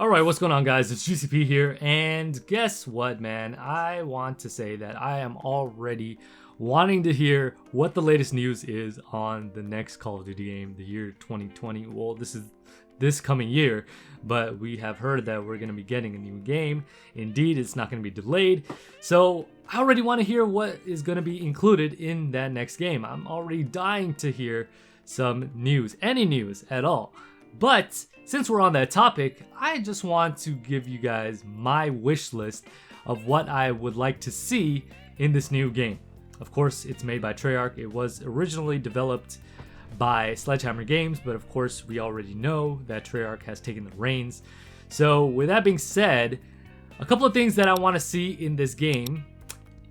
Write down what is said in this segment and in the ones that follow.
Alright, what's going on, guys? It's GCP here, and guess what, man? I want to say that I am already wanting to hear what the latest news is on the next Call of Duty game, the year 2020. Well, this is this coming year, but we have heard that we're going to be getting a new game. Indeed, it's not going to be delayed. So I already want to hear what is going to be included in that next game. I'm already dying to hear some news, any news at all. But since we're on that topic, I just want to give you guys my wish list of what I would like to see in this new game. Of course, it's made by Treyarch. It was originally developed by Sledgehammer Games, but of course we already know that Treyarch has taken the reins. So with that being said, a couple of things that I want to see in this game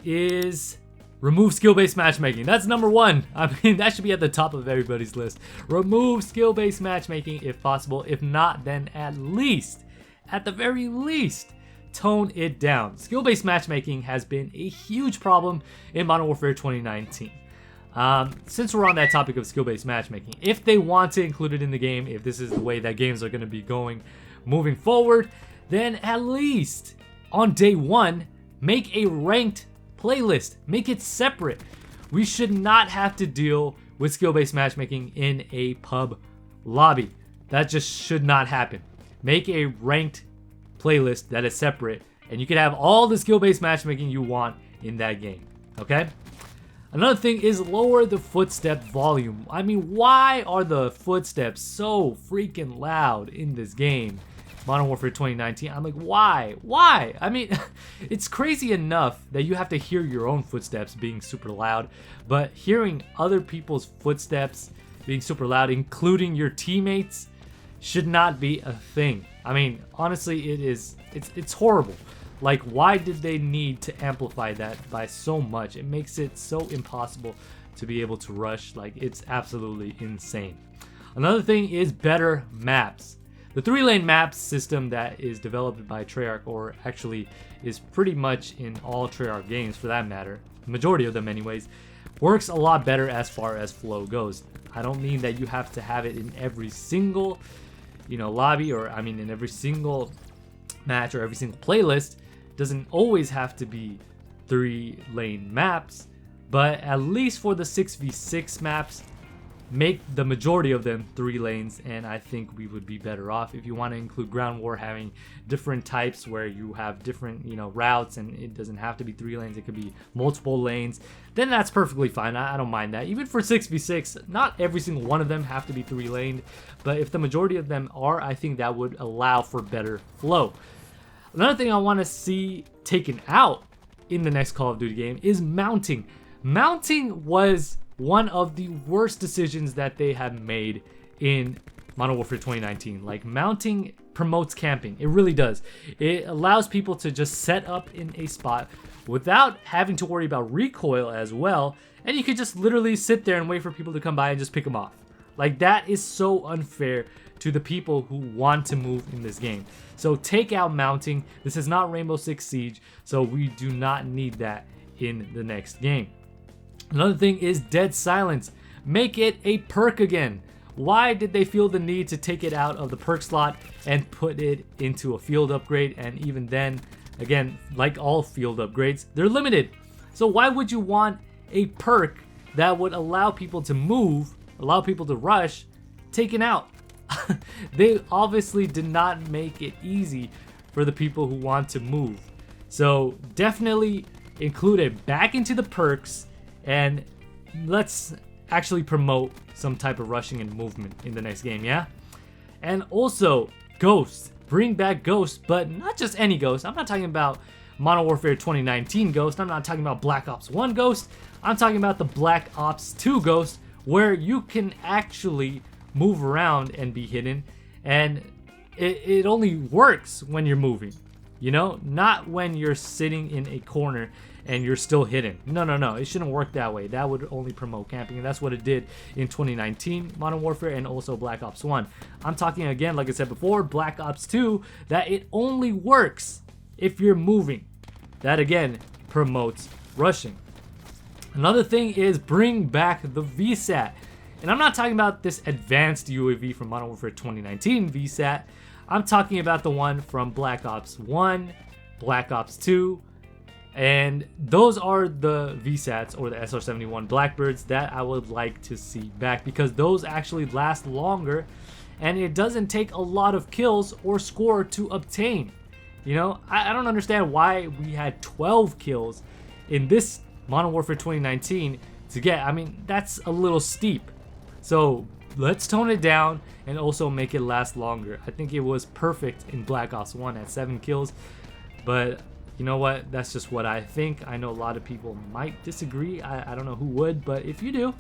is remove skill-based matchmaking. That's number one. I mean, that should be at the top of everybody's list. Remove skill-based matchmaking if possible. If not, then at the very least, tone it down. Skill-based matchmaking has been a huge problem in Modern Warfare 2019. Since we're on that topic of skill-based matchmaking, if they want to include it in the game, if this is the way that games are going to be going moving forward, then at least on day one, make a ranked playlist. Make it separate. We should not have to deal with skill-based matchmaking in a pub lobby. That just should not happen. Make a ranked playlist that is separate, and you can have all the skill-based matchmaking you want in that game. Okay? Another thing is lower the footstep volume. I mean, why are the footsteps so freaking loud in this game? Modern Warfare 2019. I'm like, why? Why? I mean, it's crazy enough that you have to hear your own footsteps being super loud, but hearing other people's footsteps being super loud, including your teammates, should not be a thing. I mean, honestly, it's horrible. Like, why did they need to amplify that by so much? It makes it so impossible to be able to rush. Like, it's absolutely insane. Another thing is better maps. The 3-lane map system that is developed by Treyarch, or actually is pretty much in all Treyarch games for that matter, the majority of them anyways, works a lot better as far as flow goes. I don't mean that you have to have it in every single, lobby, or I mean in every single match or every single playlist. It doesn't always have to be 3-lane maps, but at least for the 6v6 maps, make the majority of them 3 lanes, and I think we would be better off. If you want to include ground war, having different types where you have different routes, and it doesn't have to be 3 lanes, it could be multiple lanes, then that's perfectly fine. I don't mind that. Even for 6v6, not every single one of them have to be 3 laned, but if the majority of them are, I think that would allow for better flow. Another thing I want to see taken out in the next Call of Duty game is mounting. Mounting was one of the worst decisions that they have made in Modern Warfare 2019. Like, mounting promotes camping. It really does. It allows people to just set up in a spot without having to worry about recoil as well, and you could just literally sit there and wait for people to come by and just pick them off. Like, that is so unfair to the people who want to move in this game. So take out mounting. This is not Rainbow Six Siege, so we do not need that in the next game. Another thing is dead silence. Make it a perk again. Why did they feel the need to take it out of the perk slot and put it into a field upgrade? And even then, again, like all field upgrades, they're limited. So why would you want a perk that would allow people to move, allow people to rush, taken out? They obviously did not make it easy for the people who want to move. So definitely include it back into the perks, and let's actually promote some type of rushing and movement in the next game, yeah? And also, Ghost. Bring back Ghost, but not just any Ghost. I'm not talking about Modern Warfare 2019 Ghost. I'm not talking about Black Ops 1 Ghost. I'm talking about the Black Ops 2 Ghost, where you can actually move around and be hidden, and it only works when you're moving, not when you're sitting in a corner and you're still hidden. No, it shouldn't work that way. That would only promote camping, and that's what it did in 2019 Modern Warfare and also Black Ops 1. I'm talking again, like I said before, Black Ops 2, that it only works if you're moving. That again promotes rushing. Another thing is bring back the VSAT. And I'm not talking about this advanced UAV from Modern Warfare 2019 VSAT. I'm talking about the one from Black Ops 1, Black Ops 2, and those are the VSATs or the SR-71 Blackbirds that I would like to see back, because those actually last longer and it doesn't take a lot of kills or score to obtain. You know, I don't understand why we had 12 kills in this Modern Warfare 2019 to get. I mean, that's a little steep. So let's tone it down and also make it last longer. I think it was perfect in Black Ops 1 at 7 kills, but you know what? That's just what I think. I know a lot of people might disagree. I don't know who would, but if you do,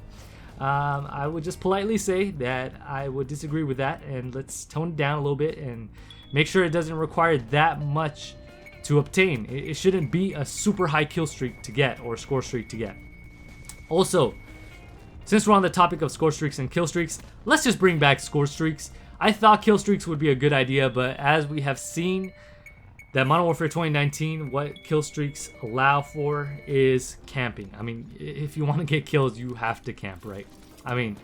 I would just politely say that I would disagree with that, and let's tone it down a little bit and make sure it doesn't require that much to obtain. It shouldn't be a super high kill streak to get or score streak to get. Also, since we're on the topic of score streaks and kill streaks, let's just bring back score streaks. I thought kill streaks would be a good idea, but as we have seen that Modern Warfare 2019, what kill streaks allow for is camping. I mean, if you want to get kills, you have to camp, right? I mean,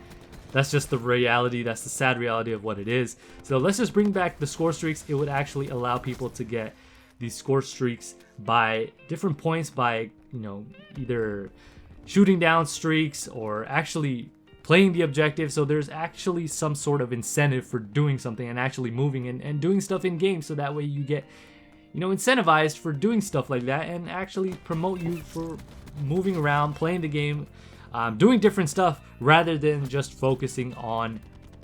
that's just the reality. That's the sad reality of what it is. So let's just bring back the score streaks. It would actually allow people to get these score streaks by different points, by, you know, either shooting down streaks or actually playing the objective. So there's actually some sort of incentive for doing something and actually moving and doing stuff in game, so that way you get, you know, incentivized for doing stuff like that and actually promote you for moving around, playing the game, doing different stuff rather than just focusing on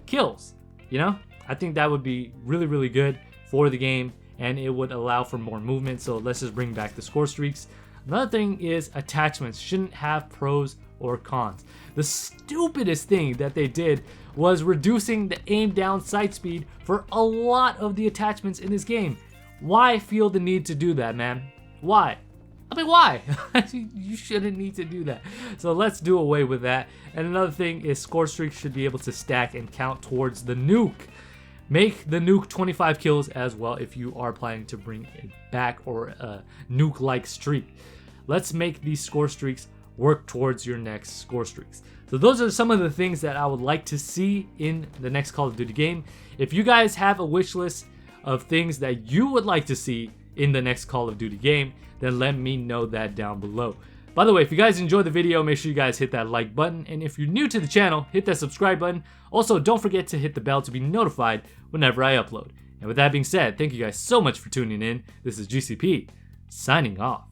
kills. You know, I think that would be really, really good for the game, and it would allow for more movement. So let's just bring back the score streaks. Another thing is attachments shouldn't have pros or cons. The stupidest thing that they did was reducing the aim down sight speed for a lot of the attachments in this game. Why feel the need to do that, man? Why? I mean, why? You shouldn't need to do that. So let's do away with that. And another thing is score streaks should be able to stack and count towards the nuke. Make the nuke 25 kills as well if you are planning to bring it back, or a nuke-like streak. Let's make these score streaks work towards your next score streaks. So those are some of the things that I would like to see in the next Call of Duty game. If you guys have a wish list of things that you would like to see in the next Call of Duty game, then let me know that down below. By the way, if you guys enjoyed the video, make sure you guys hit that like button, and if you're new to the channel, hit that subscribe button. Also, don't forget to hit the bell to be notified whenever I upload. And with that being said, thank you guys so much for tuning in. This is GCP, signing off.